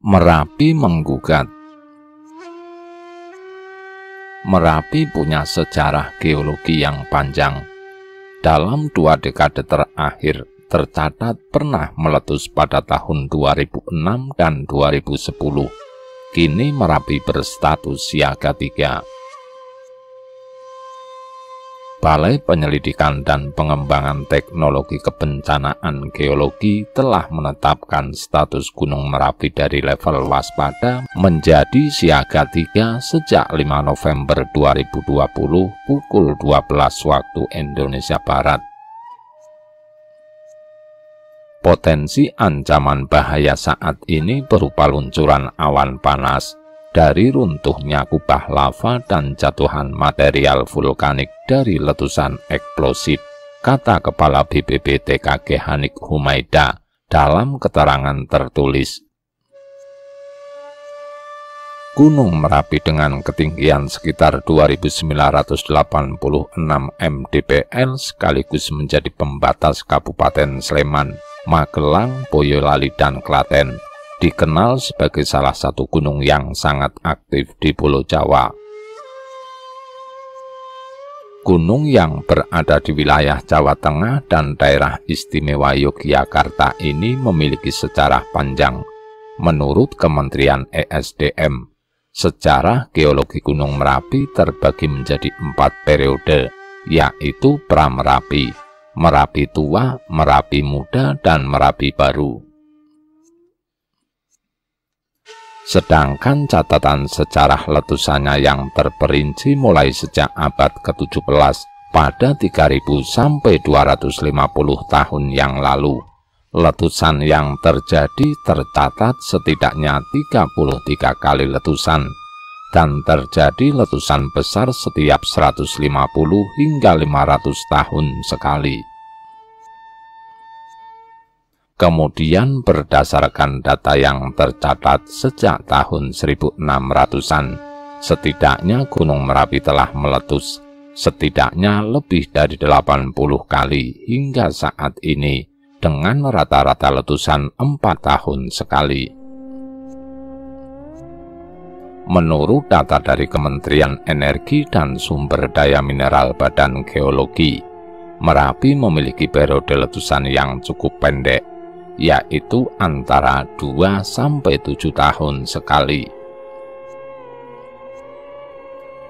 Merapi menggugat. Merapi punya sejarah geologi yang panjang. Dalam 2 dekade terakhir, tercatat pernah meletus pada tahun 2006 dan 2010. Kini Merapi berstatus siaga 3. Balai Penyelidikan dan Pengembangan Teknologi Kebencanaan Geologi telah menetapkan status Gunung Merapi dari level waspada menjadi siaga 3 sejak 5 November 2020 pukul 12 waktu Indonesia Barat. Potensi ancaman bahaya saat ini berupa luncuran awan panas dari runtuhnya kubah lava dan jatuhan material vulkanik dari letusan eksplosif, kata Kepala BPBTKG Hanik Humaida dalam keterangan tertulis. Gunung Merapi dengan ketinggian sekitar 2.986 mdpl sekaligus menjadi pembatas Kabupaten Sleman, Magelang, Boyolali, dan Klaten. Dikenal sebagai salah satu gunung yang sangat aktif di Pulau Jawa. Gunung yang berada di wilayah Jawa Tengah dan daerah istimewa Yogyakarta ini memiliki sejarah panjang. Menurut Kementerian ESDM, sejarah geologi Gunung Merapi terbagi menjadi 4 periode, yaitu Pra-Merapi, Merapi Tua, Merapi Muda, dan Merapi Baru. Sedangkan catatan sejarah letusannya yang terperinci mulai sejak abad ke-17 pada 3000 sampai 250 tahun yang lalu. Letusan yang terjadi tercatat setidaknya 33 kali letusan dan terjadi letusan besar setiap 150 hingga 500 tahun sekali. Kemudian berdasarkan data yang tercatat sejak tahun 1600-an, setidaknya Gunung Merapi telah meletus setidaknya lebih dari 80 kali hingga saat ini dengan rata-rata letusan 4 tahun sekali. Menurut data dari Kementerian Energi dan Sumber Daya Mineral Badan Geologi, Merapi memiliki periode letusan yang cukup pendek, yaitu antara 2–7 tahun sekali.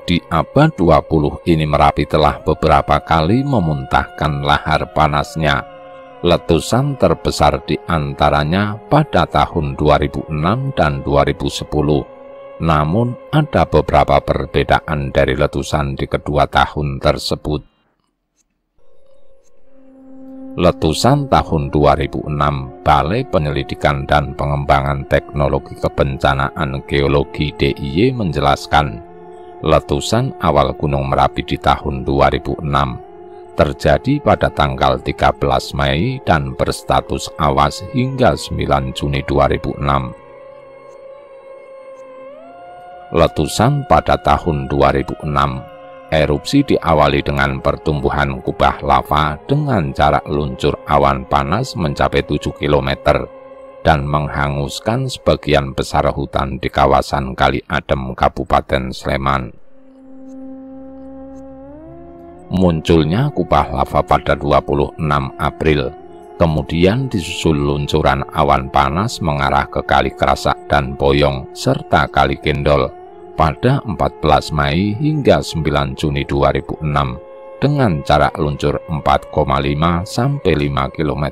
Di abad 20 ini Merapi telah beberapa kali memuntahkan lahar panasnya. Letusan terbesar di antaranya pada tahun 2006 dan 2010. Namun ada beberapa perbedaan dari letusan di kedua tahun tersebut. Letusan tahun 2006, Balai Penyelidikan dan Pengembangan Teknologi Kebencanaan Geologi DIY menjelaskan, letusan awal Gunung Merapi di tahun 2006 terjadi pada tanggal 13 Mei dan berstatus awas hingga 9 Juni 2006. Letusan pada tahun 2006, erupsi diawali dengan pertumbuhan kubah lava dengan jarak luncur awan panas mencapai 7 km dan menghanguskan sebagian besar hutan di kawasan Kali Adem, Kabupaten Sleman. Munculnya kubah lava pada 26 April, kemudian disusul luncuran awan panas mengarah ke Kali Kerasak dan Boyong serta Kali Kendol pada 14 Mei hingga 9 Juni 2006 dengan jarak luncur 4,5–5 km.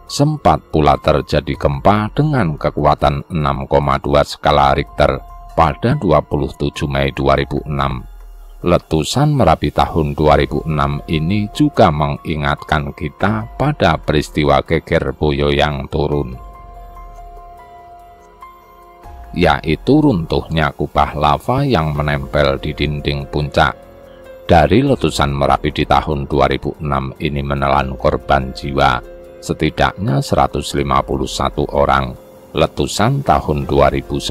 Sempat pula terjadi gempa dengan kekuatan 6,2 skala Richter pada 27 Mei 2006. Letusan Merapi tahun 2006 ini juga mengingatkan kita pada peristiwa geger Boyo yang turun, yaitu runtuhnya kubah lava yang menempel di dinding puncak. Dari letusan Merapi di tahun 2006 ini menelan korban jiwa, setidaknya 151 orang. Letusan tahun 2010,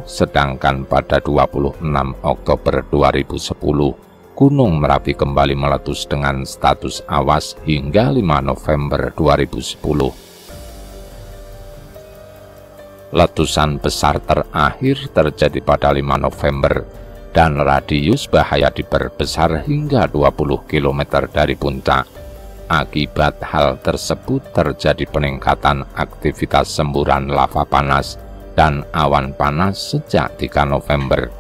sedangkan pada 26 Oktober 2010, Gunung Merapi kembali meletus dengan status awas hingga 5 November 2010. Letusan besar terakhir terjadi pada 5 November dan radius bahaya diperbesar hingga 20 km dari puncak. Akibat hal tersebut terjadi peningkatan aktivitas semburan lava panas dan awan panas sejak 3 November.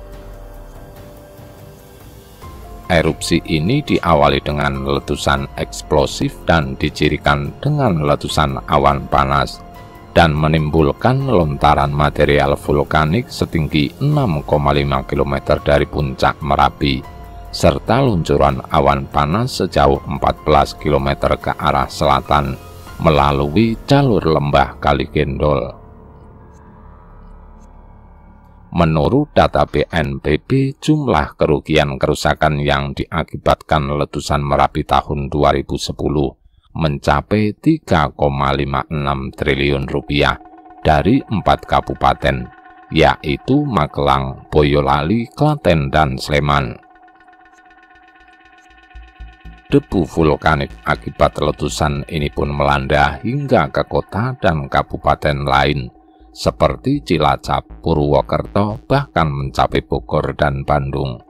Erupsi ini diawali dengan letusan eksplosif dan dicirikan dengan letusan awan panas dan menimbulkan lontaran material vulkanik setinggi 6,5 km dari puncak Merapi, serta luncuran awan panas sejauh 14 km ke arah selatan melalui jalur lembah Kali Gendol. Menurut data BNPB, jumlah kerugian kerusakan yang diakibatkan letusan Merapi tahun 2010 mencapai 3,56 triliun rupiah dari 4 kabupaten, yaitu Magelang, Boyolali, Klaten, dan Sleman. Debu vulkanik akibat letusan ini pun melanda hingga ke kota dan kabupaten lain, seperti Cilacap, Purwokerto, bahkan mencapai Bogor dan Bandung.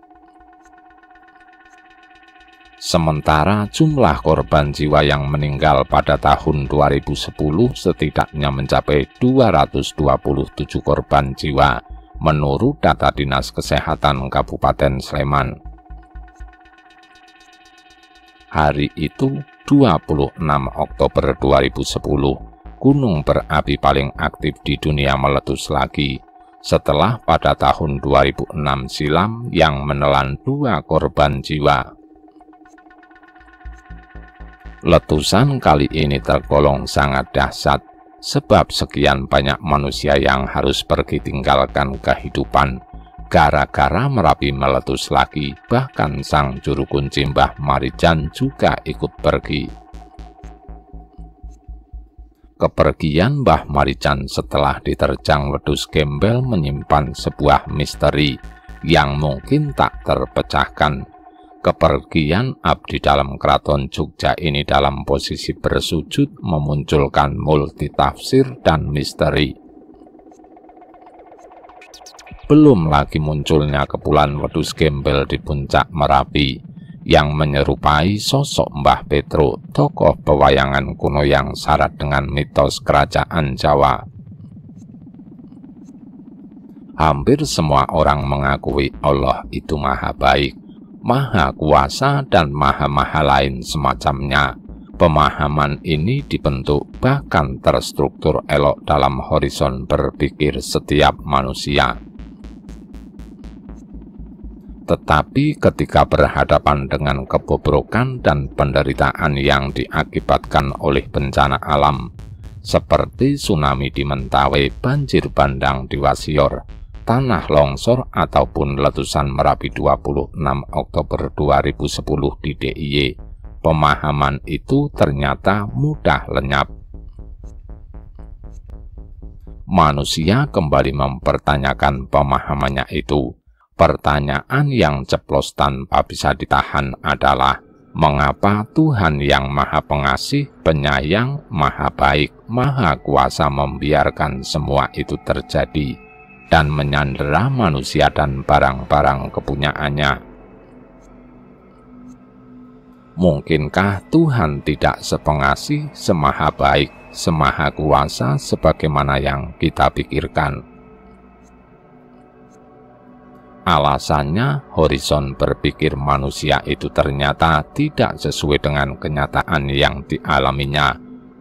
Sementara jumlah korban jiwa yang meninggal pada tahun 2010 setidaknya mencapai 227 korban jiwa, menurut data Dinas Kesehatan Kabupaten Sleman. Hari itu, 26 Oktober 2010, gunung berapi paling aktif di dunia meletus lagi, setelah pada tahun 2006 silam yang menelan 2 korban jiwa. Letusan kali ini tergolong sangat dahsyat, sebab sekian banyak manusia yang harus pergi tinggalkan kehidupan, gara-gara Merapi meletus lagi. Bahkan sang juru kunci Mbah Marijan juga ikut pergi. Kepergian Mbah Marijan setelah diterjang wedhus gembel menyimpan sebuah misteri yang mungkin tak terpecahkan. Kepergian abdi dalam keraton Jogja ini dalam posisi bersujud memunculkan multitafsir dan misteri. Belum lagi munculnya kepulan wedhus gembel di puncak Merapi yang menyerupai sosok Mbah Petro, tokoh pewayangan kuno yang syarat dengan mitos kerajaan Jawa. Hampir semua orang mengakui Allah itu maha baik, maha kuasa, dan maha-maha lain semacamnya. Pemahaman ini dibentuk bahkan terstruktur elok dalam horizon berpikir setiap manusia. Tetapi ketika berhadapan dengan kebobrokan dan penderitaan yang diakibatkan oleh bencana alam, seperti tsunami di Mentawai, banjir bandang di Wasior, tanah longsor, ataupun letusan Merapi 26 Oktober 2010 di DIY, pemahaman itu ternyata mudah lenyap. Manusia kembali mempertanyakan pemahamannya itu. Pertanyaan yang ceplos tanpa bisa ditahan adalah, mengapa Tuhan yang Maha Pengasih, Penyayang, Maha Baik, Maha Kuasa membiarkan semua itu terjadi dan menyandera manusia dan barang-barang kepunyaannya? Mungkinkah Tuhan tidak sepengasih, semaha baik, semaha kuasa sebagaimana yang kita pikirkan? Alasannya, horizon berpikir manusia itu ternyata tidak sesuai dengan kenyataan yang dialaminya.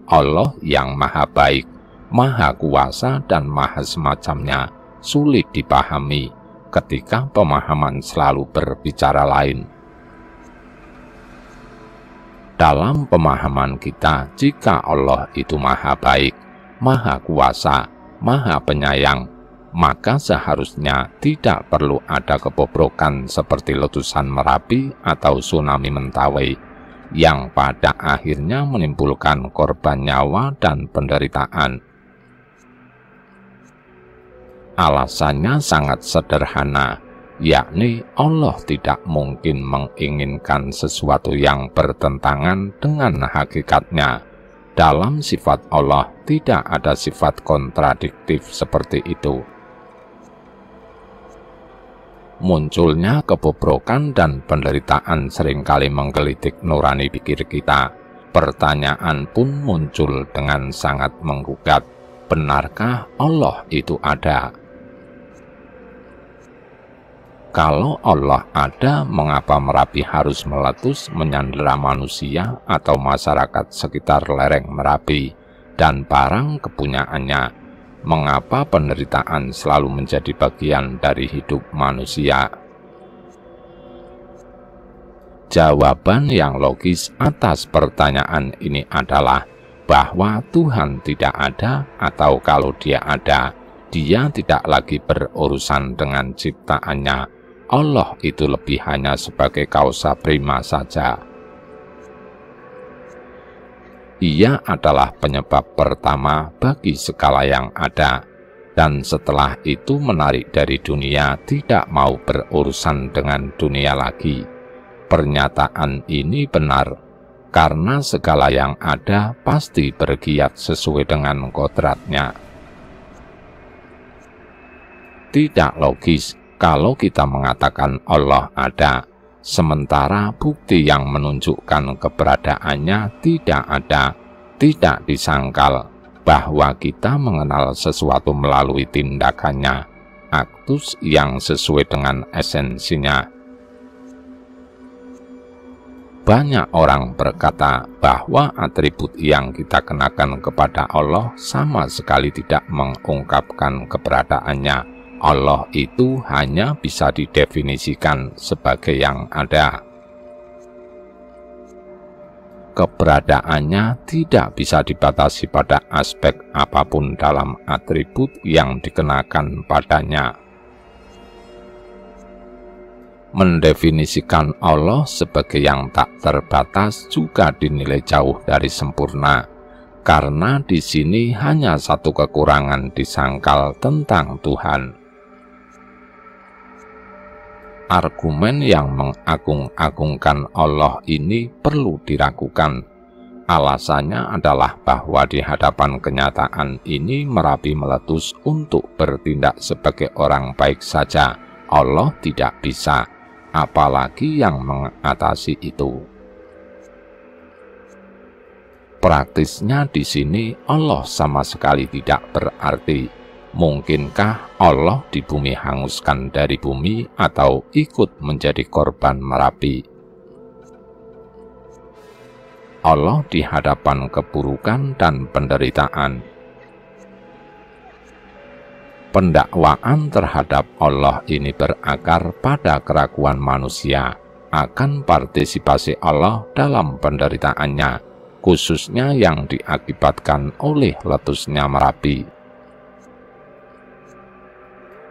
Allah yang maha baik, maha kuasa, dan maha semacamnya sulit dipahami ketika pemahaman selalu berbicara lain. Dalam pemahaman kita, jika Allah itu maha baik, maha kuasa, maha penyayang, maka seharusnya tidak perlu ada kebobrokan seperti letusan Merapi atau tsunami Mentawai, yang pada akhirnya menimbulkan korban nyawa dan penderitaan. Alasannya sangat sederhana, yakni Allah tidak mungkin menginginkan sesuatu yang bertentangan dengan hakikatnya. Dalam sifat Allah tidak ada sifat kontradiktif seperti itu. Munculnya kebobrokan dan penderitaan seringkali menggelitik nurani pikir kita. Pertanyaan pun muncul dengan sangat menggugat. Benarkah Allah itu ada? Kalau Allah ada, mengapa Merapi harus meletus menyandera manusia atau masyarakat sekitar lereng Merapi dan barang kepunyaannya? Mengapa penderitaan selalu menjadi bagian dari hidup manusia? Jawaban yang logis atas pertanyaan ini adalah bahwa Tuhan tidak ada, atau kalau Dia ada, Dia tidak lagi berurusan dengan ciptaannya. Allah itu lebih hanya sebagai kausa prima saja. Ia adalah penyebab pertama bagi segala yang ada, dan setelah itu menarik dari dunia, tidak mau berurusan dengan dunia lagi. Pernyataan ini benar, karena segala yang ada pasti bergiat sesuai dengan kodratnya. Tidak logis kalau kita mengatakan Allah ada, sementara bukti yang menunjukkan keberadaannya tidak ada, tidak disangkal bahwa kita mengenal sesuatu melalui tindakannya, aktus yang sesuai dengan esensinya. Banyak orang berkata bahwa atribut yang kita kenakan kepada Allah sama sekali tidak mengungkapkan keberadaannya. Allah itu hanya bisa didefinisikan sebagai yang ada. Keberadaannya tidak bisa dibatasi pada aspek apapun dalam atribut yang dikenakan padanya. Mendefinisikan Allah sebagai yang tak terbatas juga dinilai jauh dari sempurna, karena di sini hanya satu kekurangan disangkal tentang Tuhan. Argumen yang mengagung-agungkan Allah ini perlu diragukan. Alasannya adalah bahwa di hadapan kenyataan ini Merapi meletus untuk bertindak sebagai orang baik saja. Allah tidak bisa, apalagi yang mengatasi itu. Praktisnya di sini Allah sama sekali tidak berarti. Mungkinkah Allah di bumi hanguskan dari bumi atau ikut menjadi korban Merapi? Allah di hadapan keburukan dan penderitaan. Pendakwaan terhadap Allah ini berakar pada keraguan manusia akan partisipasi Allah dalam penderitaannya, khususnya yang diakibatkan oleh letusnya Merapi.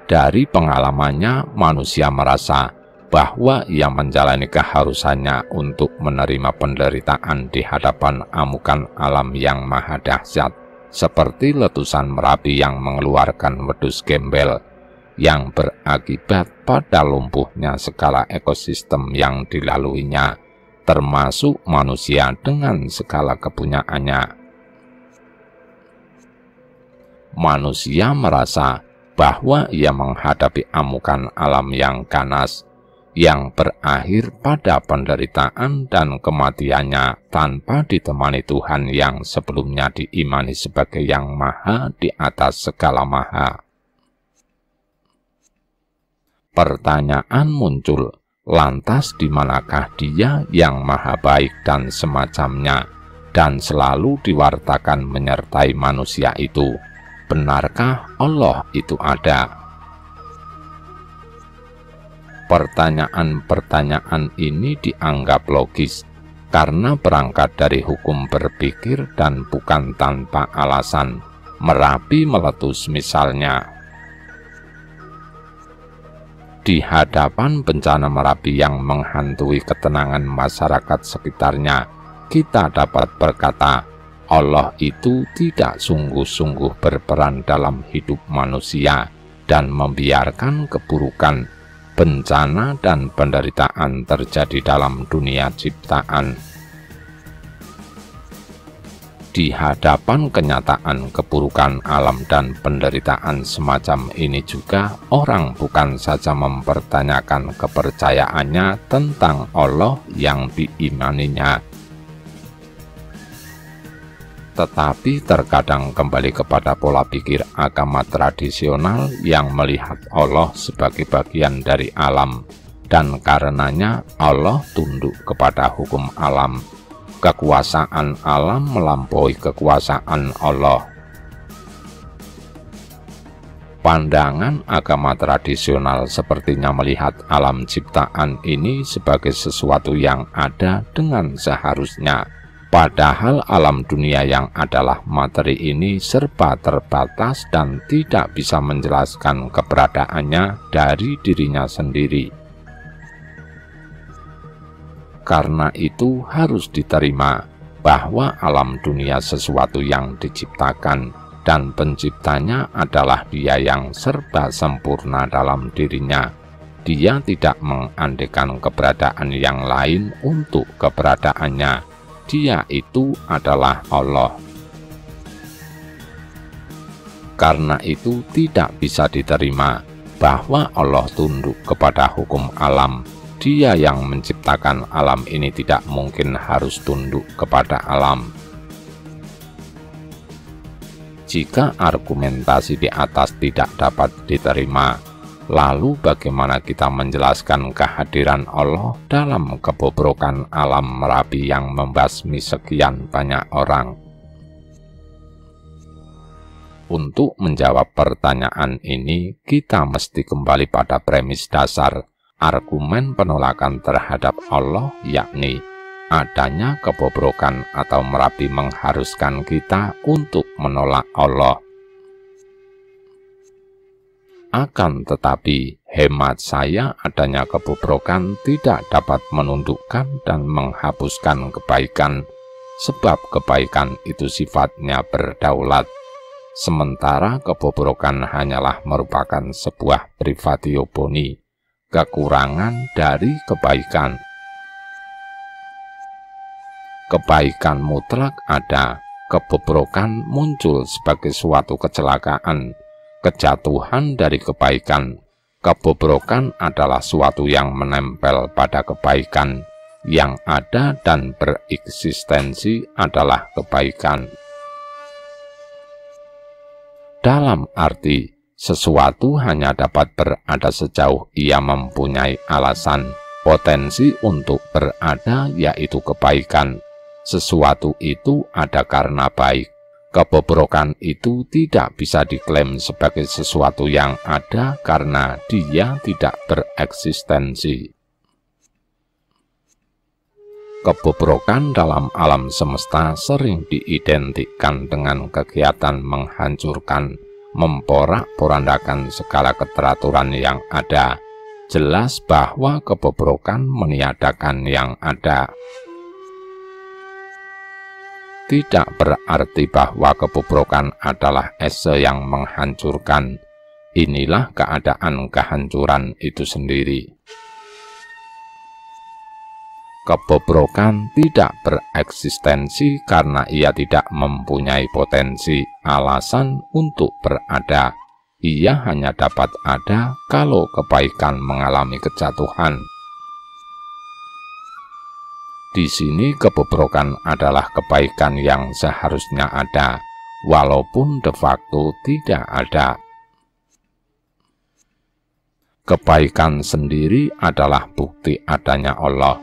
Dari pengalamannya, manusia merasa bahwa ia menjalani keharusannya untuk menerima penderitaan di hadapan amukan alam yang maha dahsyat, seperti letusan Merapi yang mengeluarkan wedus gembel, yang berakibat pada lumpuhnya segala ekosistem yang dilaluinya, termasuk manusia dengan segala kepunyaannya. Manusia merasa bahwa ia menghadapi amukan alam yang ganas, yang berakhir pada penderitaan dan kematiannya tanpa ditemani Tuhan yang sebelumnya diimani sebagai yang maha di atas segala maha. Pertanyaan muncul, lantas di manakah Dia yang maha baik dan semacamnya, dan selalu diwartakan menyertai manusia itu? Benarkah Allah itu ada? Pertanyaan-pertanyaan ini dianggap logis karena berangkat dari hukum berpikir dan bukan tanpa alasan. Merapi meletus misalnya. Di hadapan bencana Merapi yang menghantui ketenangan masyarakat sekitarnya, kita dapat berkata, Allah itu tidak sungguh-sungguh berperan dalam hidup manusia dan membiarkan keburukan, bencana, dan penderitaan terjadi dalam dunia ciptaan. Di hadapan kenyataan keburukan alam dan penderitaan semacam ini juga, orang bukan saja mempertanyakan kepercayaannya tentang Allah yang diimaninya, tetapi terkadang kembali kepada pola pikir agama tradisional yang melihat Allah sebagai bagian dari alam, dan karenanya Allah tunduk kepada hukum alam. Kekuasaan alam melampaui kekuasaan Allah. Pandangan agama tradisional sepertinya melihat alam ciptaan ini sebagai sesuatu yang ada dengan seharusnya, padahal alam dunia yang adalah materi ini serba terbatas dan tidak bisa menjelaskan keberadaannya dari dirinya sendiri. Karena itu harus diterima bahwa alam dunia sesuatu yang diciptakan, dan penciptanya adalah Dia yang serba sempurna dalam dirinya. Dia tidak mengandekan keberadaan yang lain untuk keberadaannya. Dia itu adalah Allah. Karena itu tidak bisa diterima bahwa Allah tunduk kepada hukum alam. Dia yang menciptakan alam ini tidak mungkin harus tunduk kepada alam. Jika argumentasi di atas tidak dapat diterima, lalu bagaimana kita menjelaskan kehadiran Allah dalam kebobrokan alam Merapi yang membasmi sekian banyak orang? Untuk menjawab pertanyaan ini, kita mesti kembali pada premis dasar argumen penolakan terhadap Allah, yakni adanya kebobrokan atau Merapi mengharuskan kita untuk menolak Allah. Akan tetapi, hemat saya, adanya kebobrokan tidak dapat menundukkan dan menghapuskan kebaikan, sebab kebaikan itu sifatnya berdaulat, sementara kebobrokan hanyalah merupakan sebuah privatio-boni, kekurangan dari kebaikan. Kebaikan mutlak ada, kebobrokan muncul sebagai suatu kecelakaan, kejatuhan dari kebaikan. Kebobrokan adalah suatu yang menempel pada kebaikan, yang ada dan bereksistensi adalah kebaikan. Dalam arti, sesuatu hanya dapat berada sejauh ia mempunyai alasan, potensi untuk berada, yaitu kebaikan. Sesuatu itu ada karena baik. Kebobrokan itu tidak bisa diklaim sebagai sesuatu yang ada karena dia tidak bereksistensi. Kebobrokan dalam alam semesta sering diidentikan dengan kegiatan menghancurkan, memporak-porandakan segala keteraturan yang ada. Jelas bahwa kebobrokan meniadakan yang ada. Tidak berarti bahwa kebobrokan adalah ese yang menghancurkan. Inilah keadaan kehancuran itu sendiri. Kebobrokan tidak bereksistensi karena ia tidak mempunyai potensi, alasan untuk berada. Ia hanya dapat ada kalau kebaikan mengalami kejatuhan. Di sini kebobrokan adalah kebaikan yang seharusnya ada, walaupun de facto tidak ada. Kebaikan sendiri adalah bukti adanya Allah.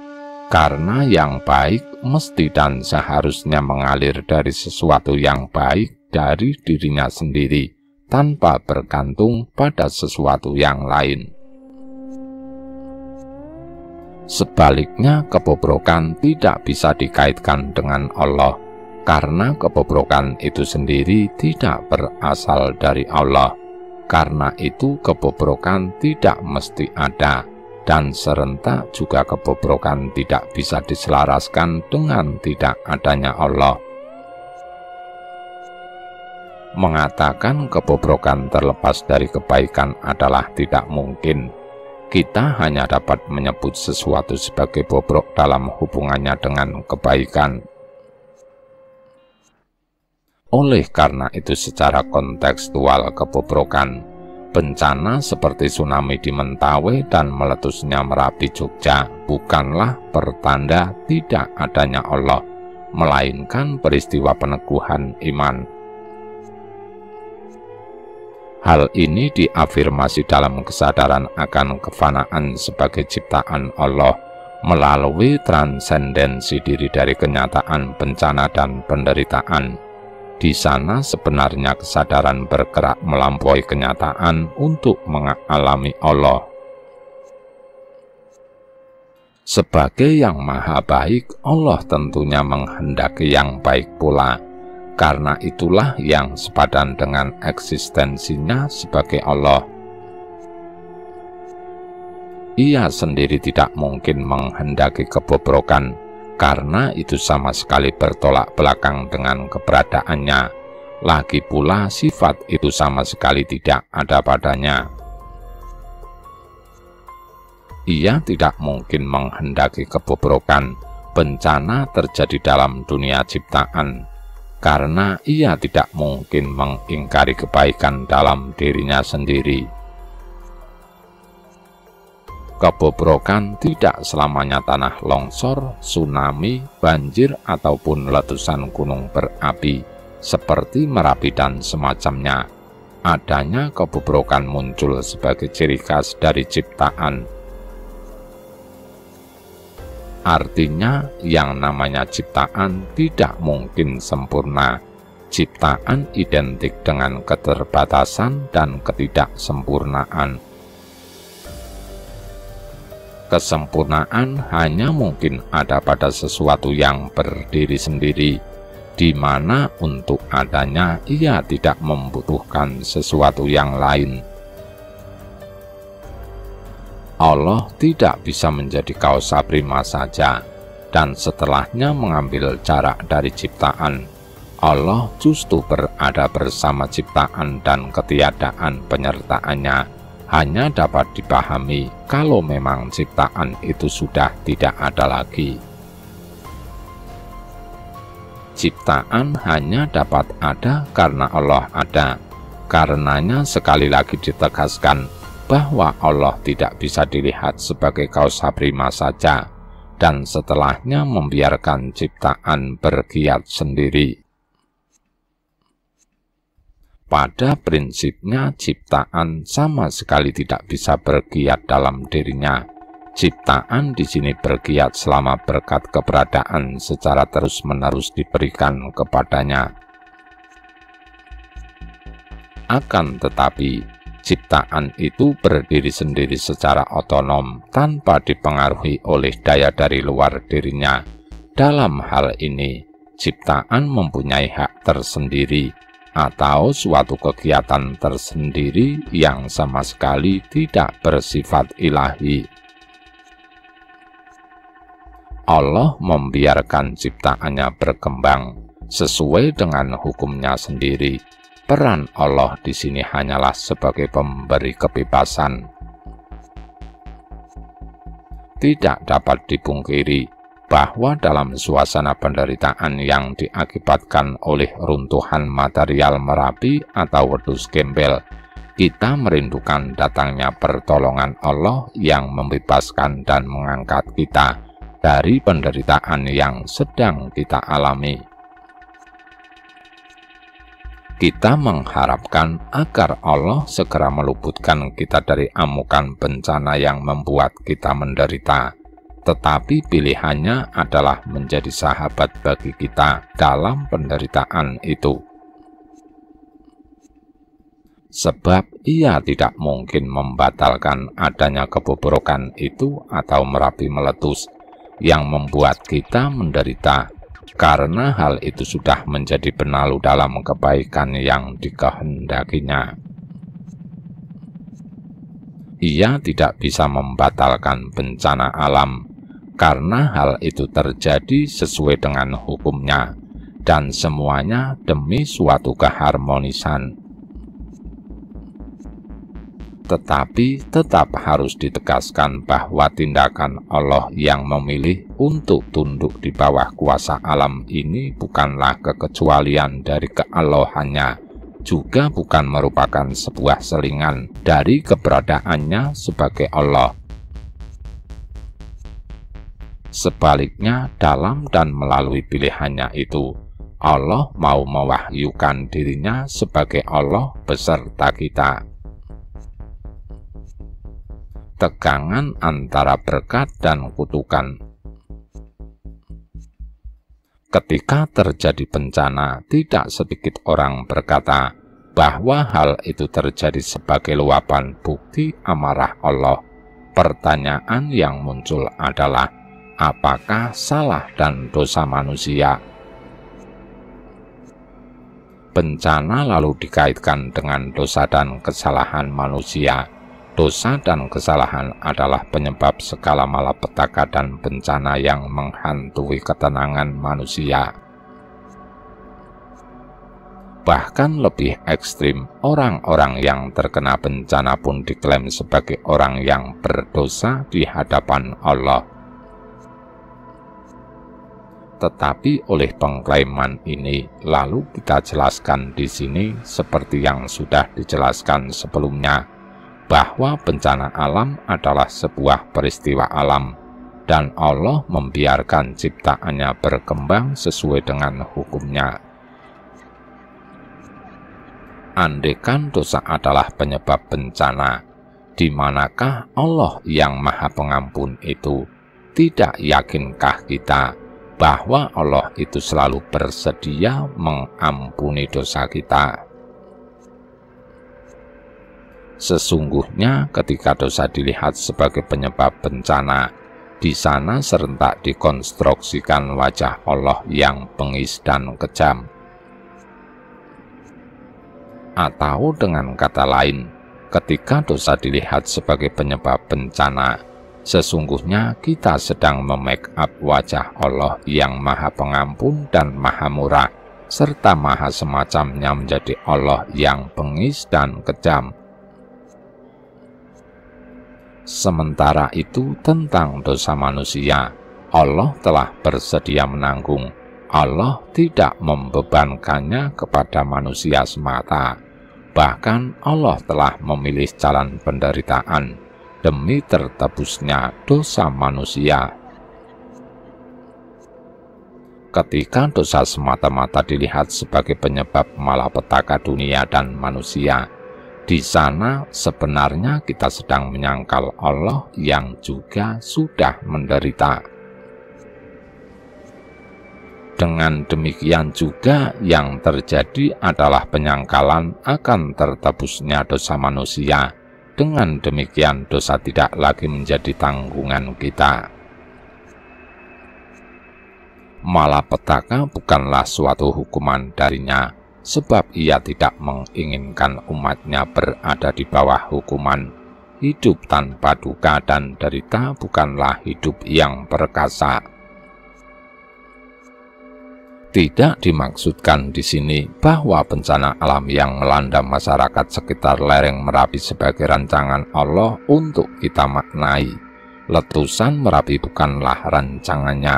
Karena yang baik mesti dan seharusnya mengalir dari sesuatu yang baik dari dirinya sendiri, tanpa bergantung pada sesuatu yang lain. Sebaliknya, kebobrokan tidak bisa dikaitkan dengan Allah, karena kebobrokan itu sendiri tidak berasal dari Allah. Karena itu kebobrokan tidak mesti ada, dan serentak juga kebobrokan tidak bisa diselaraskan dengan tidak adanya Allah. Mengatakan kebobrokan terlepas dari kebaikan adalah tidak mungkin. Kita hanya dapat menyebut sesuatu sebagai bobrok dalam hubungannya dengan kebaikan. Oleh karena itu secara kontekstual kebobrokan, bencana seperti tsunami di Mentawai dan meletusnya Merapi Jogja bukanlah pertanda tidak adanya Allah, melainkan peristiwa peneguhan iman. Hal ini diafirmasi dalam kesadaran akan kefanaan sebagai ciptaan Allah melalui transendensi diri dari kenyataan bencana dan penderitaan. Di sana sebenarnya kesadaran bergerak melampaui kenyataan untuk mengalami Allah. Sebagai yang maha baik, Allah tentunya menghendaki yang baik pula. Karena itulah yang sepadan dengan eksistensinya sebagai Allah. Ia sendiri tidak mungkin menghendaki kebobrokan, karena itu sama sekali bertolak belakang dengan keberadaannya. Lagi pula sifat itu sama sekali tidak ada padanya. Ia tidak mungkin menghendaki kebobrokan, bencana terjadi dalam dunia ciptaan, karena ia tidak mungkin mengingkari kebaikan dalam dirinya sendiri. Kebobrokan tidak selamanya tanah longsor, tsunami, banjir, ataupun letusan gunung berapi, seperti Merapi dan semacamnya. Adanya kebobrokan muncul sebagai ciri khas dari ciptaan. Artinya, yang namanya ciptaan tidak mungkin sempurna. Ciptaan identik dengan keterbatasan dan ketidaksempurnaan. Kesempurnaan hanya mungkin ada pada sesuatu yang berdiri sendiri, di mana untuk adanya ia tidak membutuhkan sesuatu yang lain. Allah tidak bisa menjadi kausa prima saja, dan setelahnya mengambil jarak dari ciptaan. Allah justru berada bersama ciptaan dan ketiadaan penyertaannya hanya dapat dipahami kalau memang ciptaan itu sudah tidak ada lagi. Ciptaan hanya dapat ada karena Allah ada. Karenanya sekali lagi ditegaskan bahwa Allah tidak bisa dilihat sebagai kausa prima saja, dan setelahnya membiarkan ciptaan bergiat sendiri. Pada prinsipnya, ciptaan sama sekali tidak bisa bergiat dalam dirinya. Ciptaan di sini bergiat selama berkat keberadaan secara terus-menerus diberikan kepadanya. Akan tetapi, ciptaan itu berdiri sendiri secara otonom tanpa dipengaruhi oleh daya dari luar dirinya. Dalam hal ini, ciptaan mempunyai hak tersendiri atau suatu kegiatan tersendiri yang sama sekali tidak bersifat ilahi. Allah membiarkan ciptaannya berkembang sesuai dengan hukumnya sendiri. Peran Allah di sini hanyalah sebagai pemberi kebebasan. Tidak dapat dipungkiri bahwa dalam suasana penderitaan yang diakibatkan oleh runtuhan material Merapi atau wedus gembel, kita merindukan datangnya pertolongan Allah yang membebaskan dan mengangkat kita dari penderitaan yang sedang kita alami. Kita mengharapkan agar Allah segera meluputkan kita dari amukan bencana yang membuat kita menderita. Tetapi pilihannya adalah menjadi sahabat bagi kita dalam penderitaan itu. Sebab ia tidak mungkin membatalkan adanya kebobrokan itu atau Merapi meletus yang membuat kita menderita, karena hal itu sudah menjadi benalu dalam kebaikan yang dikehendakinya. Ia tidak bisa membatalkan bencana alam, karena hal itu terjadi sesuai dengan hukumnya, dan semuanya demi suatu keharmonisan. Tetapi tetap harus ditegaskan bahwa tindakan Allah yang memilih untuk tunduk di bawah kuasa alam ini bukanlah kekecualian dari kealahannya, juga bukan merupakan sebuah selingan dari keberadaannya sebagai Allah. Sebaliknya, dalam dan melalui pilihannya itu, Allah mau mewahyukan dirinya sebagai Allah beserta kita. Tegangan antara berkat dan kutukan. Ketika terjadi bencana, tidak sedikit orang berkata bahwa hal itu terjadi sebagai luapan bukti amarah Allah. Pertanyaan yang muncul adalah, apakah salah dan dosa manusia? Bencana lalu dikaitkan dengan dosa dan kesalahan manusia. Dosa dan kesalahan adalah penyebab segala malapetaka dan bencana yang menghantui ketenangan manusia. Bahkan lebih ekstrim, orang-orang yang terkena bencana pun diklaim sebagai orang yang berdosa di hadapan Allah. Tetapi oleh pengklaiman ini, lalu kita jelaskan di sini seperti yang sudah dijelaskan sebelumnya, bahwa bencana alam adalah sebuah peristiwa alam, dan Allah membiarkan ciptaannya berkembang sesuai dengan hukumnya. Andaikan dosa adalah penyebab bencana, di manakah Allah yang Maha Pengampun itu? Tidak yakinkah kita bahwa Allah itu selalu bersedia mengampuni dosa kita? Sesungguhnya ketika dosa dilihat sebagai penyebab bencana, di sana serentak dikonstruksikan wajah Allah yang bengis dan kejam. Atau dengan kata lain, ketika dosa dilihat sebagai penyebab bencana, sesungguhnya kita sedang memake up wajah Allah yang Maha Pengampun dan Maha Murah, serta Maha semacamnya menjadi Allah yang bengis dan kejam. Sementara itu tentang dosa manusia, Allah telah bersedia menanggung. Allah tidak membebankannya kepada manusia semata. Bahkan Allah telah memilih jalan penderitaan demi tertebusnya dosa manusia. Ketika dosa semata-mata dilihat sebagai penyebab malapetaka dunia dan manusia, di sana sebenarnya kita sedang menyangkal Allah yang juga sudah menderita. Dengan demikian juga yang terjadi adalah penyangkalan akan tertebusnya dosa manusia. Dengan demikian dosa tidak lagi menjadi tanggungan kita. Malapetaka bukanlah suatu hukuman darinya, sebab ia tidak menginginkan umatnya berada di bawah hukuman. Hidup tanpa duka dan derita bukanlah hidup yang perkasa. Tidak dimaksudkan di sini bahwa bencana alam yang melanda masyarakat sekitar lereng Merapi sebagai rancangan Allah untuk kita maknai. Letusan Merapi bukanlah rancangannya.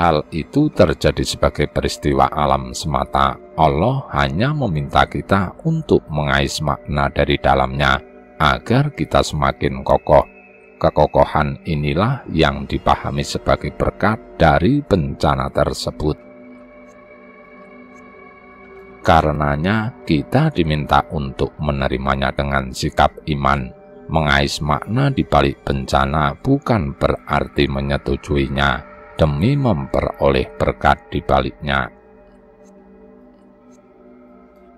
Hal itu terjadi sebagai peristiwa alam semata. Allah hanya meminta kita untuk mengais makna dari dalamnya, agar kita semakin kokoh. Kekokohan inilah yang dipahami sebagai berkat dari bencana tersebut. Karenanya, kita diminta untuk menerimanya dengan sikap iman. Mengais makna di balik bencana bukan berarti menyetujuinya, demi memperoleh berkat di baliknya.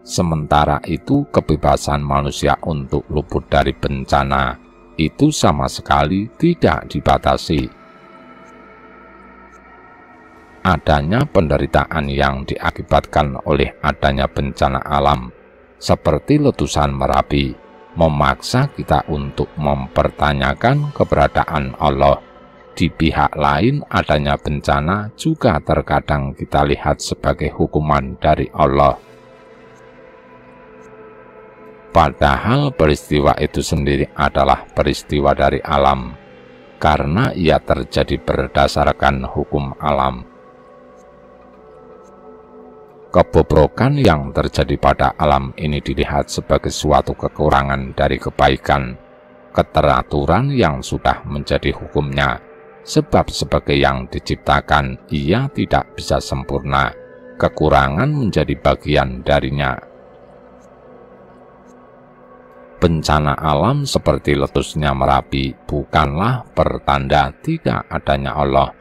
Sementara itu, kebebasan manusia untuk luput dari bencana itu sama sekali tidak dibatasi. Adanya penderitaan yang diakibatkan oleh adanya bencana alam, seperti letusan Merapi, memaksa kita untuk mempertanyakan keberadaan Allah. Di pihak lain, adanya bencana juga terkadang kita lihat sebagai hukuman dari Allah. Padahal peristiwa itu sendiri adalah peristiwa dari alam, karena ia terjadi berdasarkan hukum alam. Kebobrokan yang terjadi pada alam ini dilihat sebagai suatu kekurangan dari kebaikan, keteraturan yang sudah menjadi hukumnya, sebab sebagai yang diciptakan ia tidak bisa sempurna, kekurangan menjadi bagian darinya. Bencana alam seperti letusnya Merapi bukanlah pertanda tidak adanya Allah.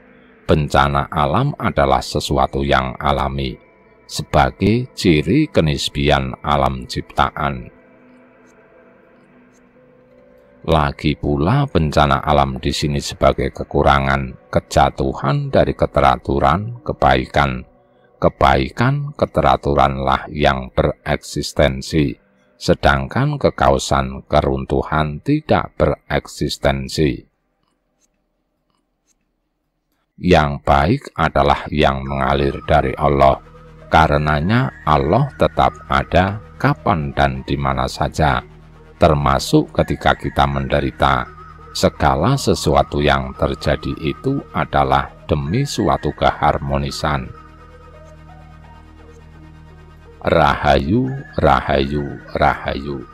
Bencana alam adalah sesuatu yang alami, sebagai ciri kenisbian alam ciptaan. Lagi pula bencana alam di sini sebagai kekurangan, kejatuhan dari keteraturan, kebaikan. Kebaikan keteraturanlah yang bereksistensi, sedangkan kekausan keruntuhan tidak bereksistensi. Yang baik adalah yang mengalir dari Allah, karenanya Allah tetap ada kapan dan di mana saja, termasuk ketika kita menderita. Segala sesuatu yang terjadi itu adalah demi suatu keharmonisan. Rahayu, Rahayu, Rahayu.